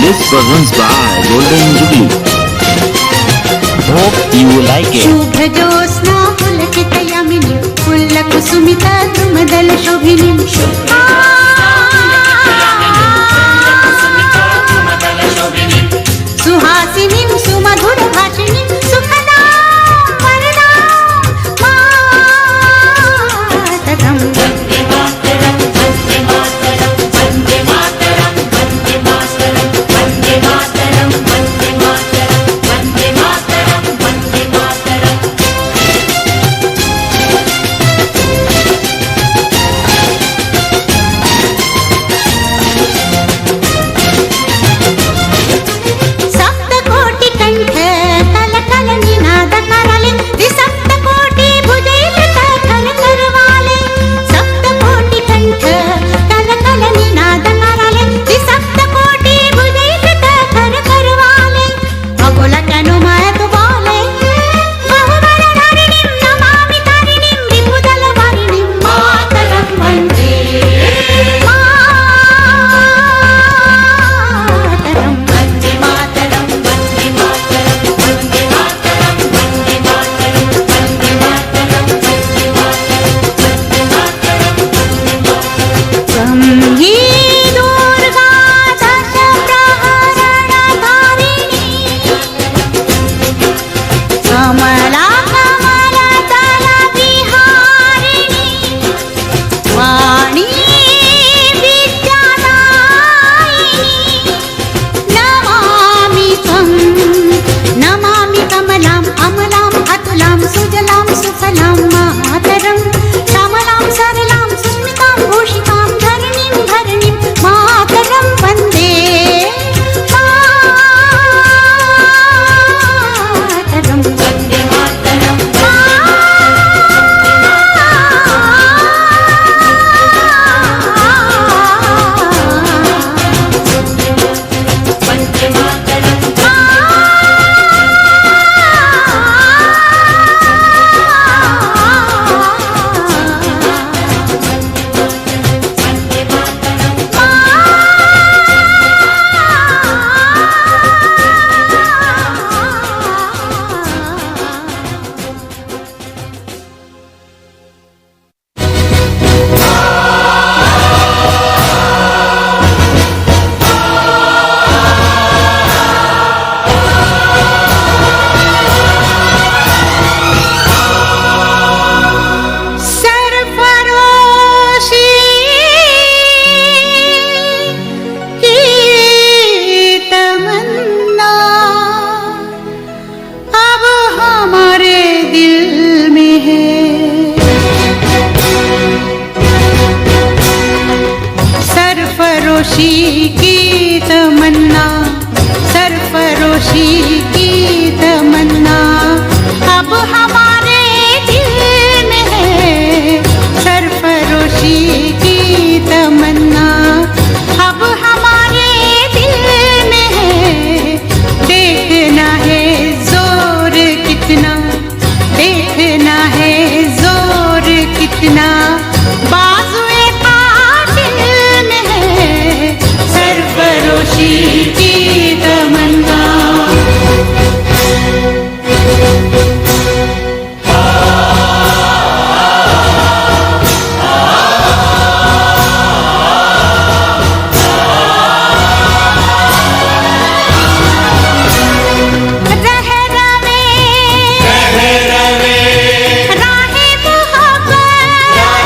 This presents by Golden Jubilee. Hope you like it. शुभ ज्योत्स्ना पुलकितयामिनी पुल्लकुसुमिता द्रुमदल शोभिनी सुहासिनीं सुमधुर भाषिणीं सुखदां वरदां मातरम् वन्दे मातरम् वन्दे मातरम् वन्दे मातरम् वन्दे मातरम् वन्दे मातरम् वन्दे मातरम् वन्दे मातरम् वन्दे मातरम् सप्तकोटि कंठ कल कल निनाद करले सप्तकोटि भुजैल कर करवाले सप्तकोटि कंठ कल कल निनाद करले सप्तकोटि भुजैल कर करवाले अगोल तनुमत बोले बहुवर धरणिं नमामि तारिणीं रिपुदल वारिणीं मातरं वन्दे मातरं वन्दे मातरं वन्दे मातरं वन्दे मातरं वन्दे मातरं वन्दे मातरं वन्दे मातरं संगी दुर्गा दश प्रहरणधारिणी कमला कमलदल विहारिणी वाणी विद्यादायिनी नमामि त्वं नमामि कमलाम् अमलाम् अतुलां सुजलां सुफलां मातरं श्यामलां सरलां सुस्मितां भूषितां धरणीं धरणीं मातरं वन्दे मातरं वन्दे मातरं वन्दे मातरं सरफरोशी की तमन्ना अब हमारे दिल में है सरफरोशी की तमन्ना सरफरोशी की तमन्ना अब हमारे दिल में है सरफरोशी की तमन्ना अब हमारे दिल में है देखना है जोर कितना देखना है जोर कितना बाजुए कातिल में है सरफरोशी की तमन्ना रहे रवे राहे मोहब्बत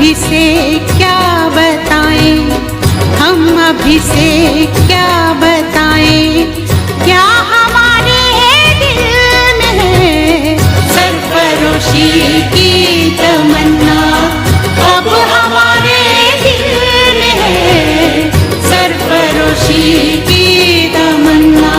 अभी से क्या बताएं, हम अभी से क्या बताएं, क्या हमारे दिल में है सरफरोशी की तमन्ना। अब हमारे दिल में है सरफरोशी की तमन्ना।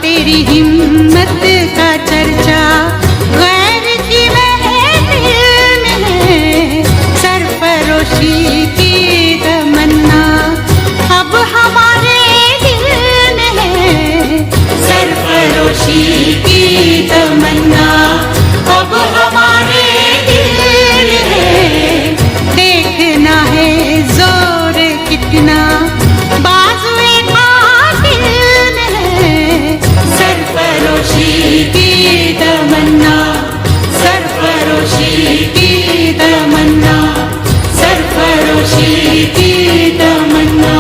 तेरी हिम्मत का चर्चा गैर की महफिल में है सरफरोशी की तमन्ना। अब हमारे दिल में है सरफरोशी की तमन्ना। अब हमारे दिल में है देखना है जोर कितना बाजुए सरफरोशी की तमन्ना। सरफरोशी की तमन्ना। सरफरोशी की तमन्ना।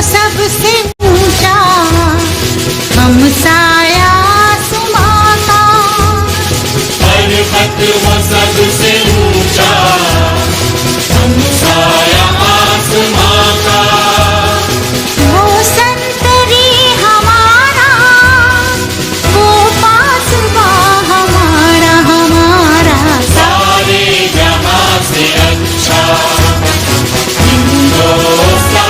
सबसे ऊंचा हमसाया आसमां का। पर्वत वो सबसे ऊंचा हमसाया आसमां का। वो संतरी हमारा वो पासबा हमारा हमारा सारे जहां से अच्छा हिंदुस्तान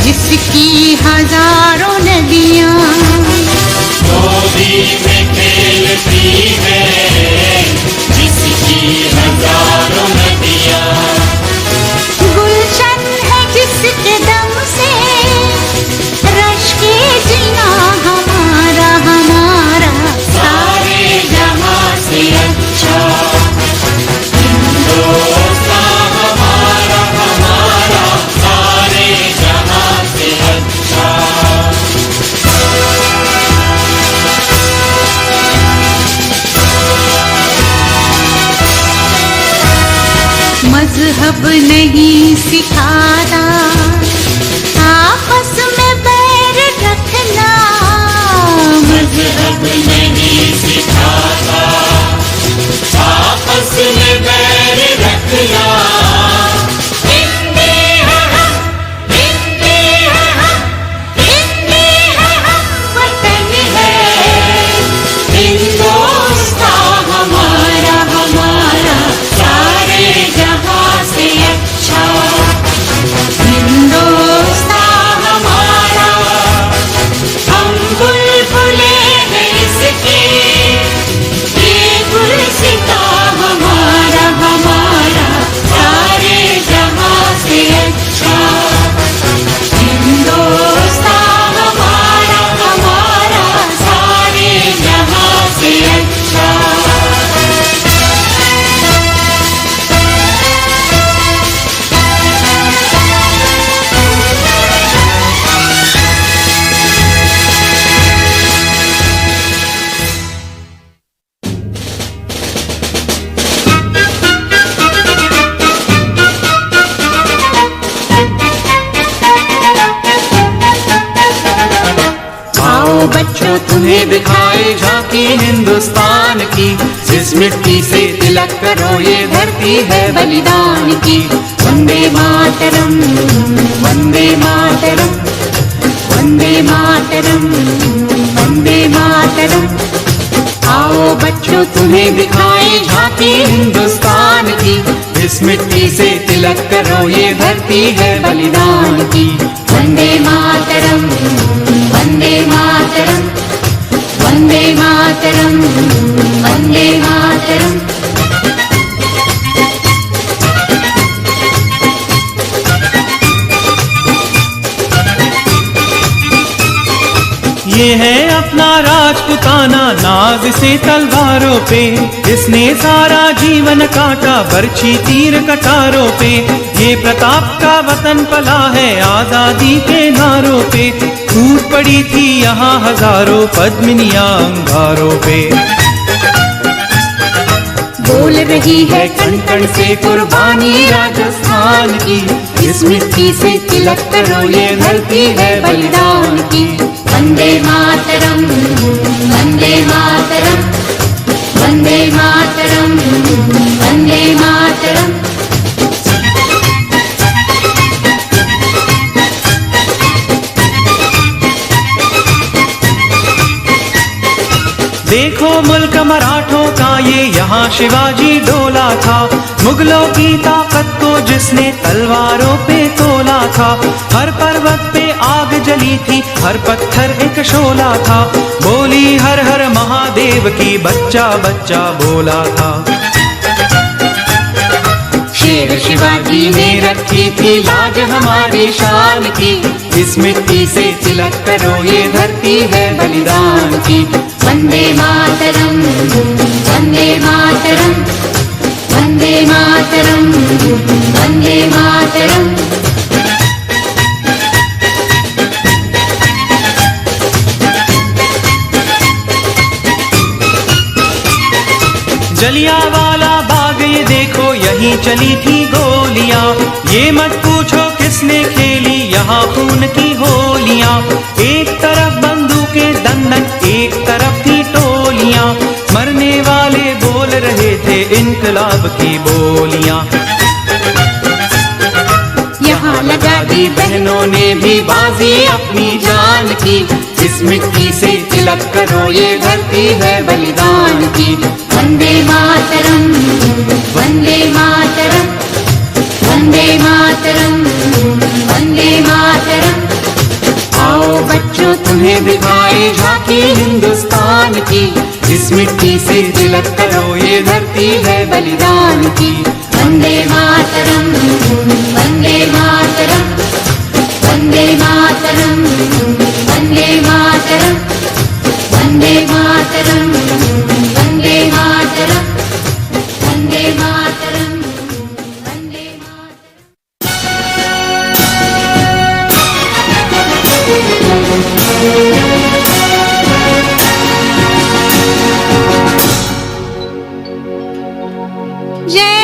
जिसकी हजारों नदियाँ गोदी में खेलती है जिसकी हजारों नदियाँ। गुलशन है जिसके दम से रश के जीना हमारा हमारा सारे जहां से अच्छा हिंदुस्तान हमारा हमारा सारे जहां से अच्छा। मजहब नहीं सिखाता आपस में बैर रखना। मजहब नहीं सिखाता आपस में बैर दिखाए झांकी हिंदुस्तान की। जिस मिट्टी से तिलक करो ये धरती है बलिदान की। वंदे मातरम, वंदे मातरम, वंदे मातरम, वंदे मातरम। आओ बच्चों तुम्हें दिखाए झांकी हिंदुस्तान की। इस मिट्टी से तिलक करो ये धरती है बलिदान की। वंदे मातरम, वंदे मातरम, वंदे मातरम, वंदे मातरम। ये है अपना राजपुताना नाज से तलवारों पे। इसने सारा जीवन काटा बरछी तीर कटारों पे। ये प्रताप का वतन पला है आजादी के नारों पे। टूट पड़ी थी यहाँ हजारों पद्मिनियां अंगारों पे। बोल रही है कण कण से कुर्बानी राजस्थान की। इस मिट्टी से तिलक करो ये धरती है बलिदान की। वंदे मातरम, वंदे मातरम, वंदे मातरम, वंदे मातरम। देखो मुल्क मराठों का ये यहाँ शिवाजी डोला था। मुगलों की ताकत को जिसने तलवारों पे तोला था। हर पर्वत पे आग जली थी, हर पत्थर एक शोला था। बोली हर हर महादेव की बच्चा बच्चा बोला था। शेर शिवाजी ने रखी थी लाज हमारी शान की। इस मिट्टी से तिलक करो ये धरती है बलिदान की। वंदे मातरम, वंदे मातरम, वंदे मातरम, वंदे मातरम। जलियांवाला बाग ये देखो यहीं चली थी गोलियां। ये मत पूछो किसने खेली यहाँ खून की होलियां। एक तरफ बंदूकें दंडक, एक तरफ थी टोलियां। मरने वाले बोल रहे थे इनकलाब की बोलियां। यहाँ लगा दी बहनों ने भी बाजी अपनी जान की। इस मिट्टी से तिलक करो ये धरती है बलिदान की। वंदे मातरम, वंदे मातरम, वंदे मातरम, वंदे मातरम। आओ बच्चों तुम्हें दिखाए झांकी हिंदुस्तान की। इस मिट्टी से तिलक करो ये धरती है बलिदान की। वंदे मातरम, वंदे मातरम, वंदे मातरम, वंदे मातरम, वंदे मातरम, वंदे मातरम, वंदे मातरम, वंदे मातरम। जय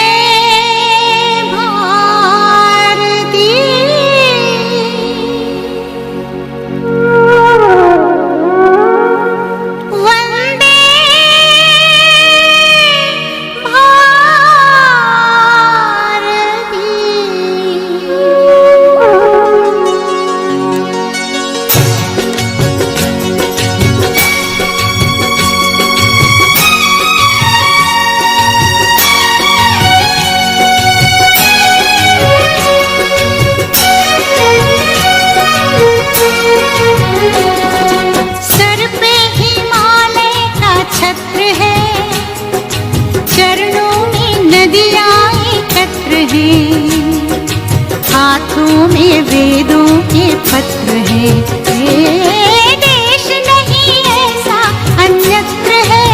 हाथों में वेदों के पत्र हैं। ये देश नहीं ऐसा अन्यत्र है।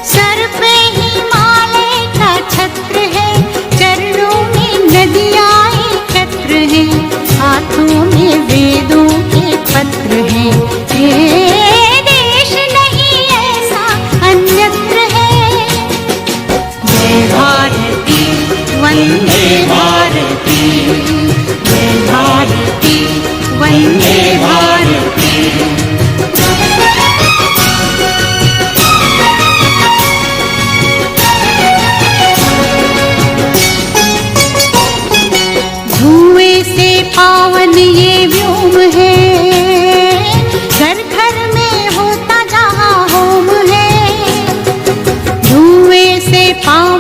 सर पे हिमालय का छत्र है, चरणों में नदियाँ एकत्र हैं। हाथों में वेदों के पत्र हैं। ये देश नहीं ऐसा अन्यत्र है। जय भारती वंदे भारती, जय भारती वंदे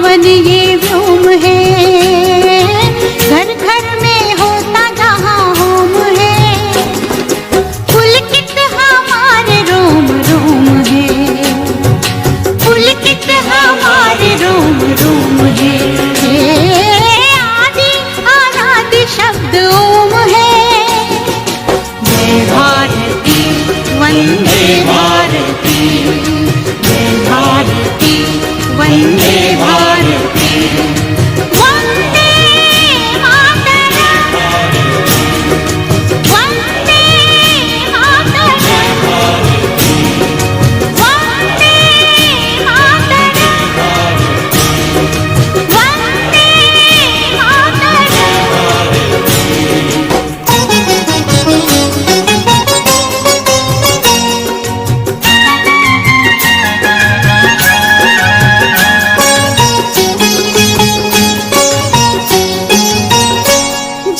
पावन ये व्योम है, घर घर में होता जहाँ होम है, पुलकित हमारे रोम रोम है, पुलकित हमारे रोम रोम है। आदि अनादि शब्द ओम है। जय भारती वंदे भारती, जय भारती वंदे भारती, वंदे मातरम, वंदे मातरम, वंदे मातरम, वंदे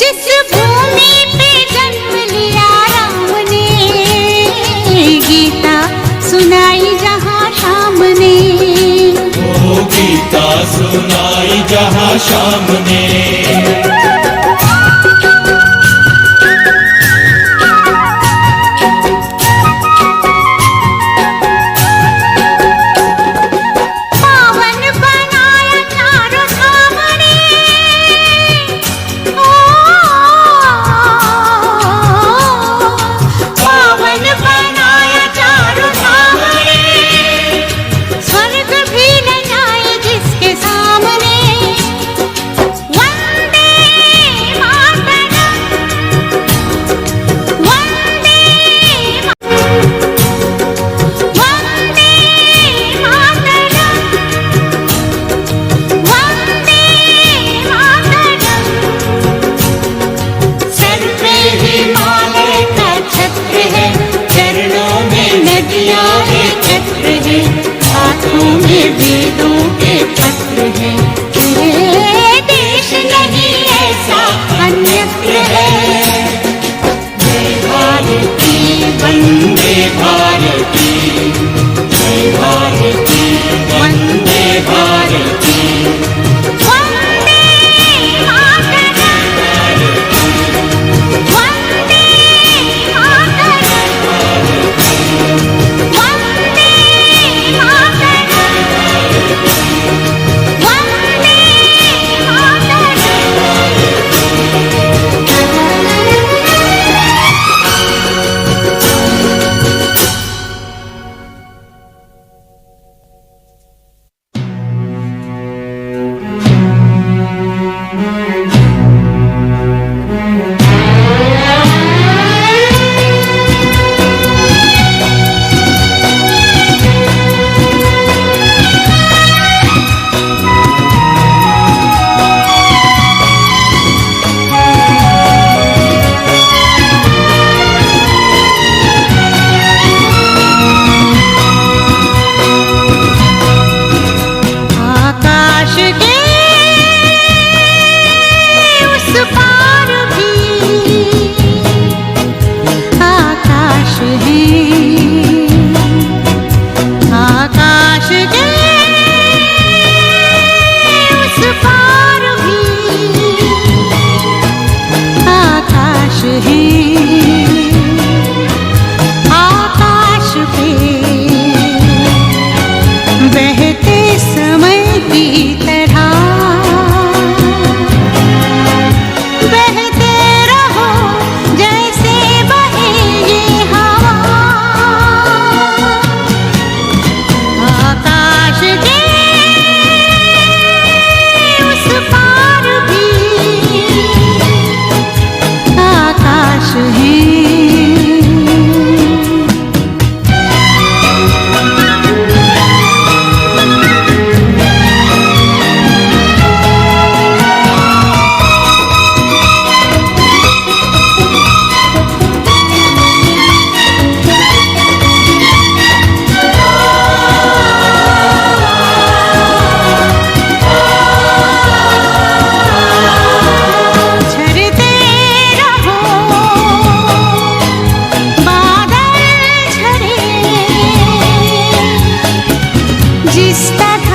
जिस भूमि पे जन्म लिया राम ने, गीता सुनाई जहाँ शाम ने, वो गीता सुनाई जहाँ शाम ने। पावन बनाया चारों धाम ने, ओ पावन बनाया चारों धाम ने, स्वर्ग भी न जाए जिसके सामने। वंदे मातरम, वंदे वंदे मातरम, वंदे मातरम। सर पे हिमालय का छत्र है, चरणों में नदियाँ है, चक्र है, हाथों में वेदों के पत्र है। ये देश नहीं ऐसा अन्यत्र है। जय भारती वंदे भारती, जय भारती वंदे भारती, वंदे मातरम, वंदे मातरम, वंदे मातरम, वंदे आकाश के उस पार भी आकाश है, आकाश के उस पार भी आकाश है। आकाश पे बहते समय की तरह बहते रहो, जैसे बहे ये हवा। आकाश के उस पार भी आकाश है। झरते रहो, बादल झरे, जिस तरह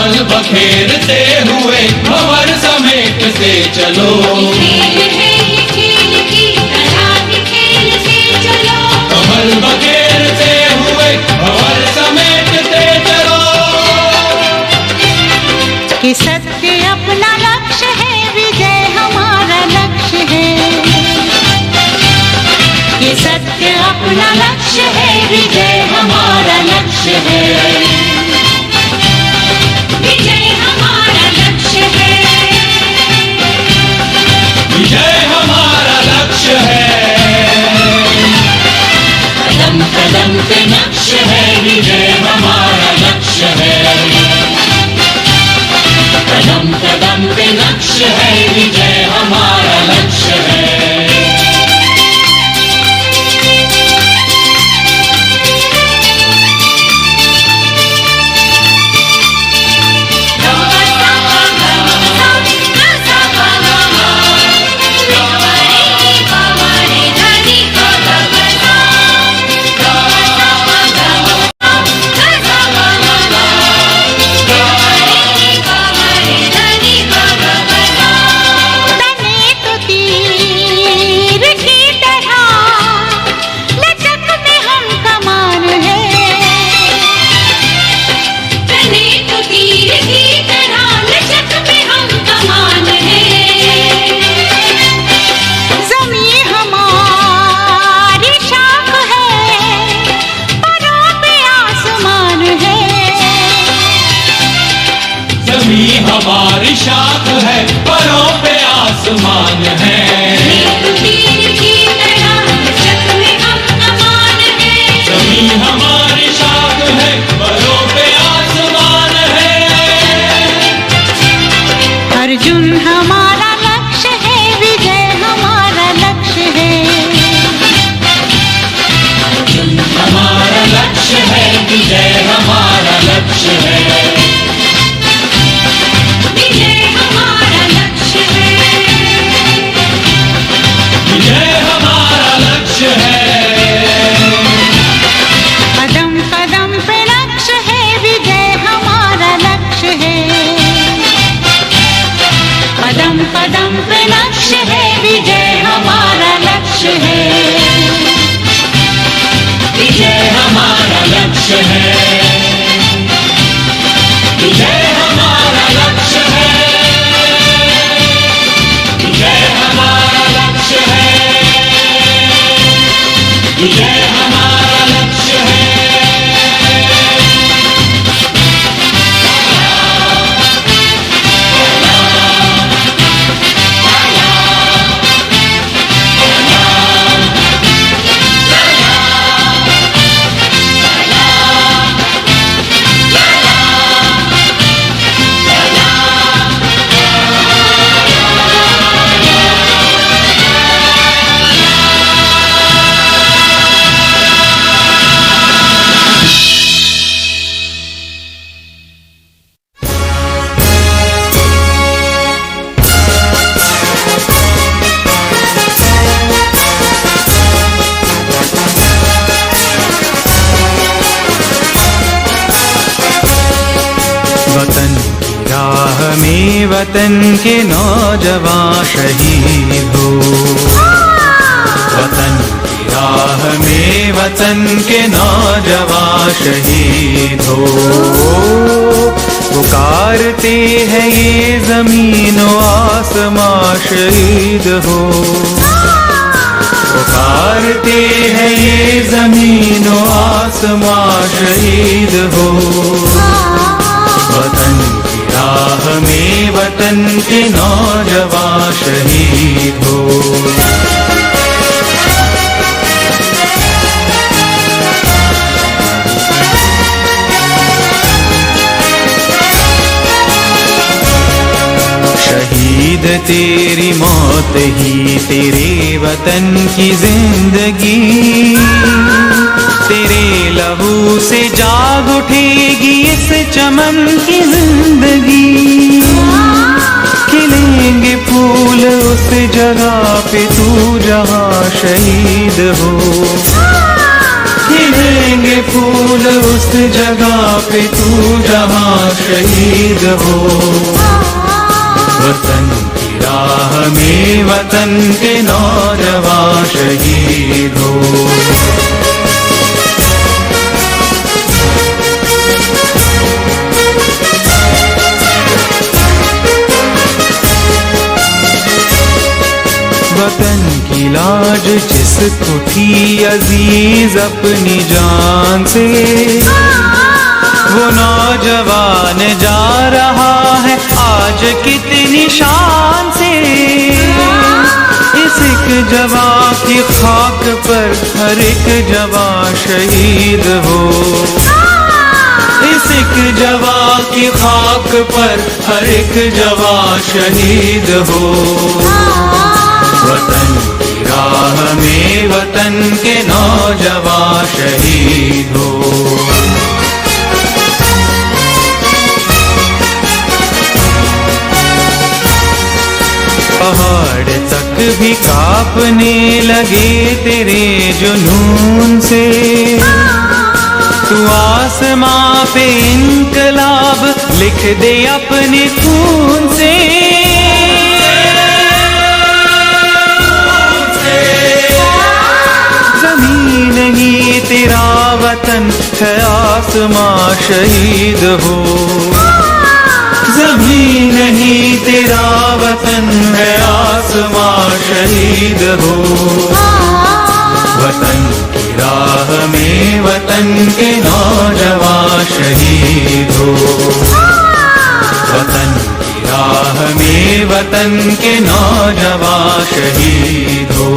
कमल बखेरते हुए भंवर समेटते चलो। खेल है ये खेल की तरह के खेल से चलो। कमल बखेरते हुए भंवर समेटते चलो। कि सत्य अपना लक्ष्य है, विजय हमारा लक्ष्य है। कि सत्य अपना लक्ष्य है, विजय हमारा लक्ष्य है। विजय हमारा लक्ष्य है। विजय हमारा लक्ष्य है। कदम कदम पे नक्श है, विजय हमारा लक्ष्य है। कदम कदम पे नक्श है, विजय हमारा लक्ष्य है। हमारी शाख है, परों पे आसमान है। तीर की तरह लचक में हम कमान है। जमीन हमारी शाख है, परों पे आसमान है। अर्जुन हमारा लक्ष्य है, विजय हमारा लक्ष्य है। अर्जुन हमारा लक्ष्य है, विजय हमारा लक्ष्य है। विजय हमारा लक्ष्य है। विजय हमारा लक्ष्य है। कदम कदम पे लक्ष्य है, विजय हमारा लक्ष्य है। कदम कदम पे लक्ष्य है, विजय हमारा लक्ष्य है। विजय हमारा लक्ष्य है। विजय हमारा लक्ष्य है। विजय हमारा लक्ष्य है। विजय हमारा लक्ष्य है। वतन की राह में वतन के नौजवान शहीद हो। वतन की राह में वतन के नौजवान शहीद हो। पुकारते हैं ये ज़मीन व आसमां शहीद हो। पुकारते हैं ये ज़मीन व आसमां शहीद हो। वतन की राह में वतन के नौजवान शहीद हो। शहीद तेरी मौत ही तेरे वतन की जिंदगी। तेरे लहू से जाग उठेगी इस चमन की जिंदगी। खिलेंगे फूल उस जगह पे तू जहाँ शहीद हो। खिलेंगे फूल उस जगह पे तू जहाँ शहीद हो। वतन की राह में वतन के नौजवान शहीद हो। वतन की लाज जिसको थी अजीज अपनी जान से, वो नौजवान जा रहा है आज कितनी शान से। इस एक जवां की खाक पर हर एक जवां शहीद हो। इस एक जवां की खाक पर हर एक जवां शहीद हो। वतन की राह में वतन के नौजवान शहीद हो। पहाड़ तक भी कांपने लगे तेरे जुनून से। तू आसमां पे इनकलाब लिख दे अपने खून से। जमीन ही तेरा वतन है आसमां शहीद हो। जमीन ही तेरा वतन है आसमां शहीद हो। वतन की राह में वतन के नौजवान शहीद हो। वतन की राह में वतन के नौजवान शहीद हो।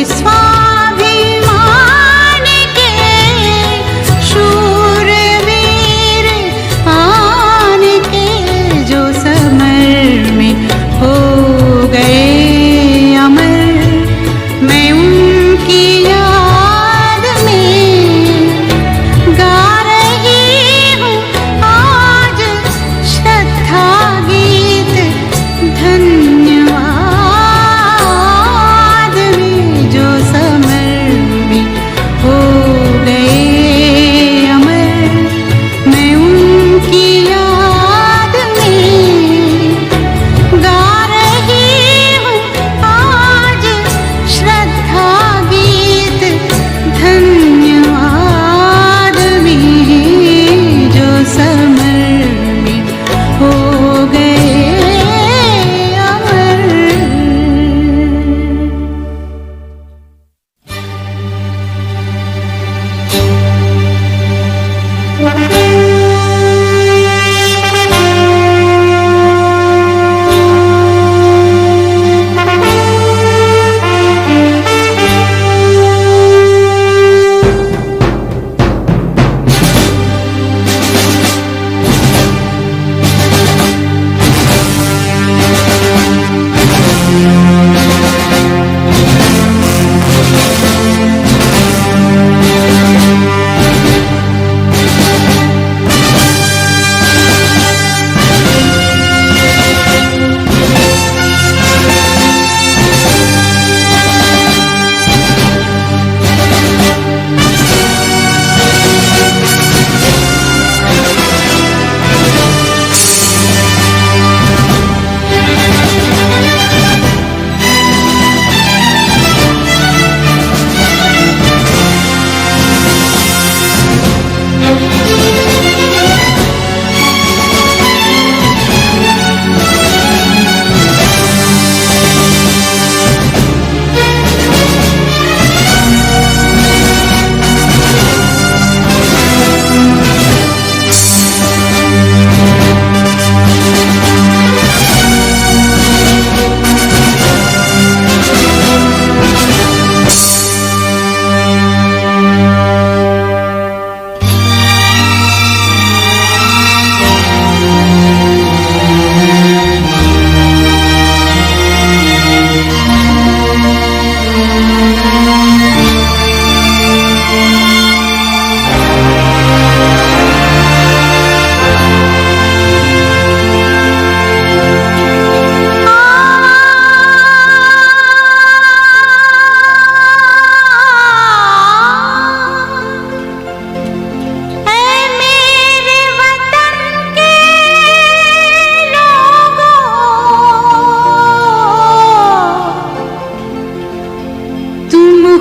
स्वाभिमान के शूरवीर आन के जो समर में हो गए अमर, मैं उनकी याद में गा रही हूँ आज श्रद्धा गीत। धन्यवाद में जो समर में हो गए अमर, मैं उनकी याद में गा रही हूँ आज श्रद्धा गीत। धन्यवाद में जो समर में हो गए अमर।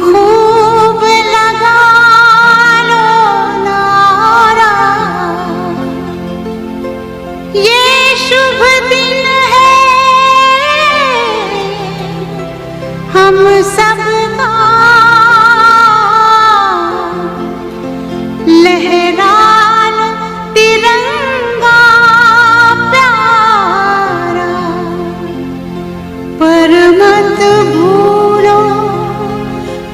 खूब लगा लो नारा, ये शुभ दिन है हम सबका, लहरा लो तिरंगा प्यारा, पर मत भूलो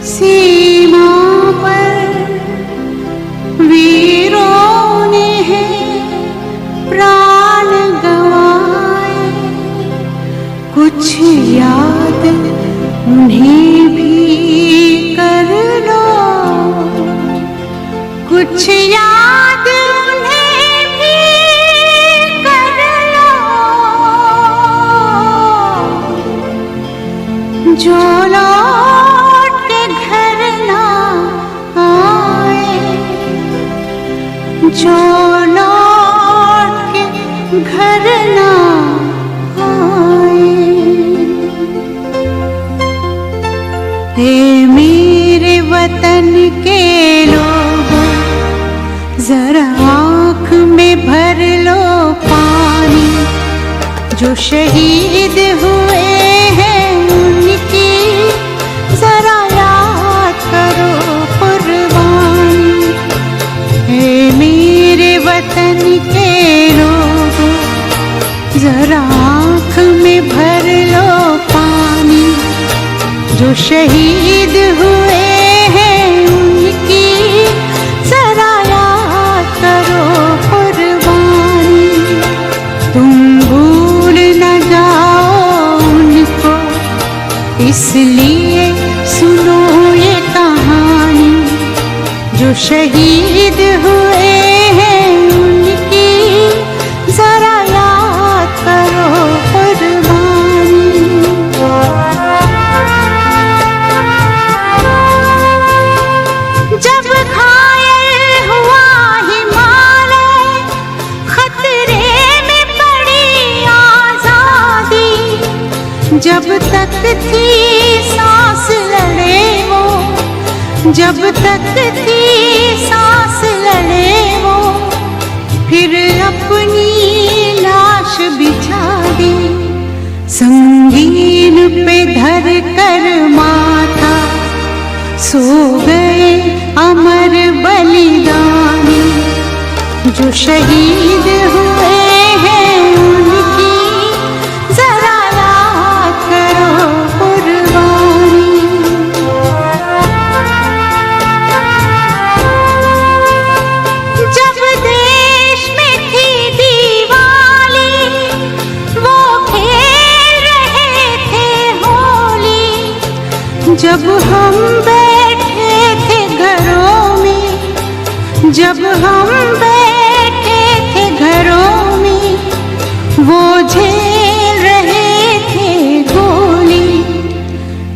सीमा पर वीरों ने है प्राण गंवाए, कुछ याद उन्हें भी कर लो, कुछ याद उन्हें भी कर लो, जो लौट के घर ना आए, जो लौट के घर ना आए। हे मेरे वतन के लोगों, जरा आँख में भर लो पानी, जो शहीद हुए हैं उनकी जरा याद करो कुर्बानी। हे मेरे वतन के लोगों, जरा आँख में भर लो पानी, जो शहीद शहीद हुए हैं उनकी जरा याद करो कुर्बानी। जब घायल हुआ हिमालय, खतरे में पड़ी आजादी, जब तक थी सांस लड़े वो, जब तक थी सांस लड़े वो, फिर अपनी लाश बिछा दी। संगीन पे धर कर माथा सो गए अमर बलिदानी। जो शहीद हुए हैं उनकी जरा याद करो कुर्बानी। जब देश में थी दिवाली, वो खेल रहे थे होली। जब हम बैठे थे घरों में, जब हम बैठे थे घरों में, वो झेल रहे थे गोली।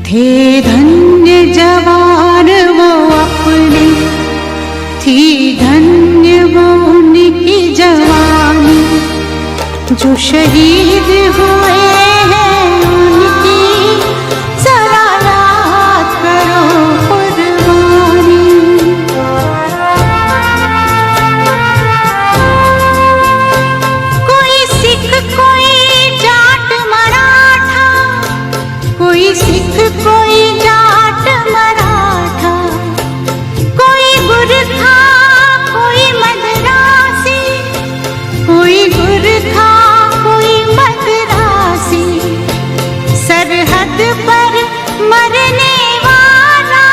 थे धन्य जवान वो अपने, थी धन्य वो उनकी जवानी। जो शहीद हुए हैं उनकी जरा याद करो कुर्बानी। कोई सिख कोई जाट मराठा, कोई सिख कोई जाट मराठा, कोई गुरखा कोई मद्रासी, कोई गुरखा कोई मद्रासी। सरहद पर मरने वाला,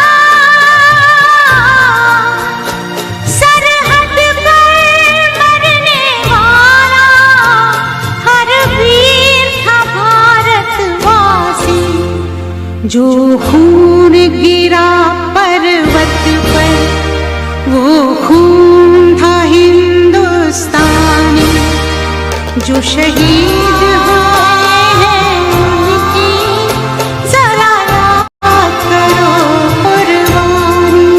सरहद पर मरने वाला, हर वीर था भारतवासी। जो खून गिरा पर्वत पर, वो खून था हिंदुस्तानी। जो शहीद हुए हैं उनकी जरा याद करो कुर्बानी।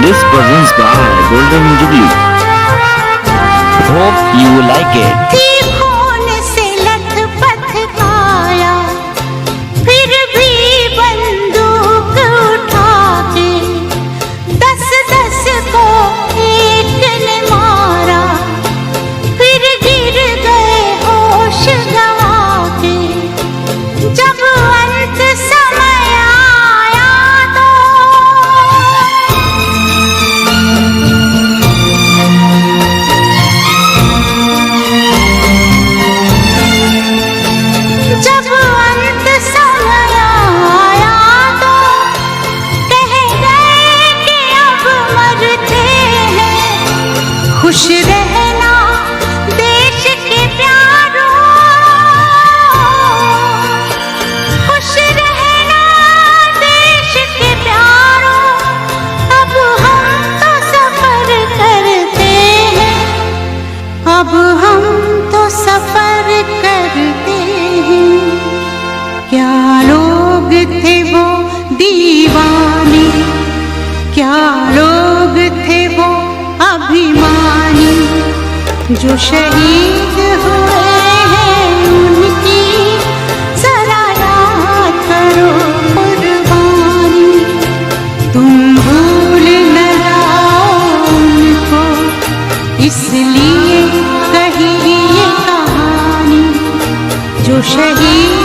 This presents by Golden Jubilee. Hope you like it. थी खून से लथपथ काया, फिर भी बंदूक उठा के 10-10 को एक ने मारा। फिर गिर गए होश गंवा के, जब अंत समय आया तो जब अंत समय आया तो कह गए कि अब मरते हैं। खुश रहना देश के प्यारों, खुश रहना देश के प्यारों। अब हम तो सफर करते हैं, अब हम तो सफर करते हैं। क्या लोग थे वो दीवाने, क्या लोग थे वो अभिमानी। जो शहीद हुए हैं उनकी जरा याद करो कुर्बानी। तुम भूल न जाओ उनको, इसलिए कही ये कहानी। जो शहीद